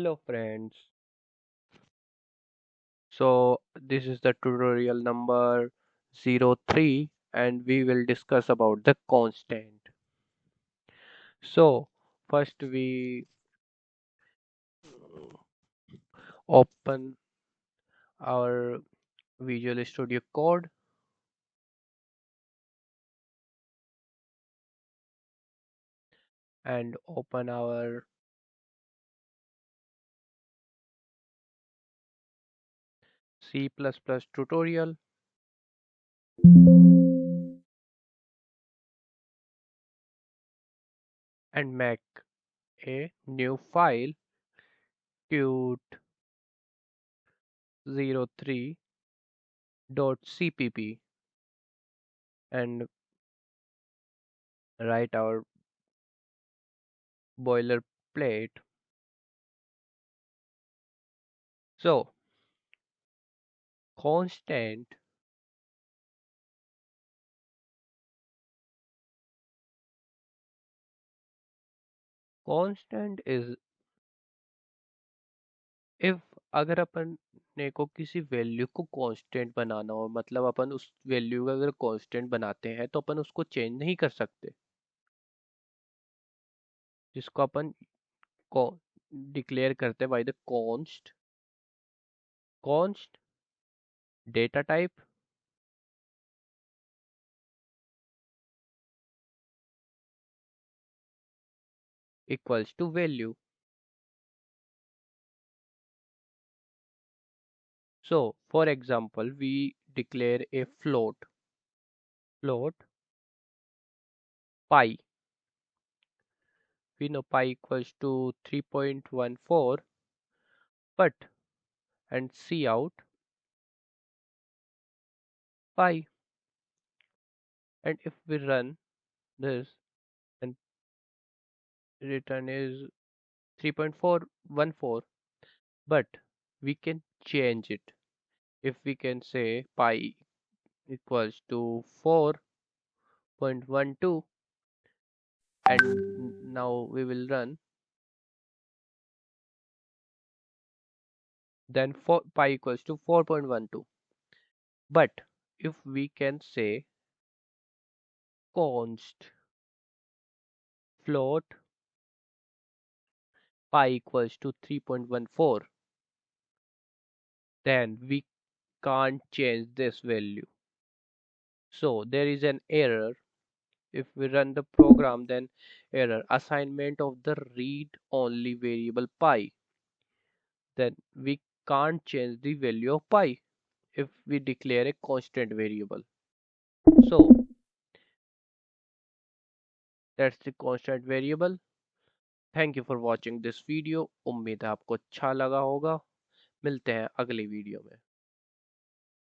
Hello friends. So this is the tutorial number 03 and we will discuss about the constant. So first we open our Visual Studio Code and open our C++ tutorial and make a new file Tut03.cpp and write our boilerplate. So constant constant is if अगर अपन ने को किसी value को constant बनाना हो मतलब अपन उस value का अगर कांस्टेंट बनाते हैं तो अपन उसको चेंज नहीं कर सकते जिसको अपन डिक्लेयर करते हैं by the const data type equals to value so for example we declare a float pi we know pi equals to 3.14 but and see out pi and if we run this and return is 3.414 but we can change it if we can say pi equals to 4.12 and now we will run then pi equals to 4.12 but if we can say const float pi equals to 3.14 then we can't change this value so there is an error if we run the program then error assignment of the read only variable pi then we can't change the value of pi if we declare a constant variable so that's the constant variable thank you for watching this video उम्मीद है आपको अच्छा लगा होगा मिलते हैं अगली video में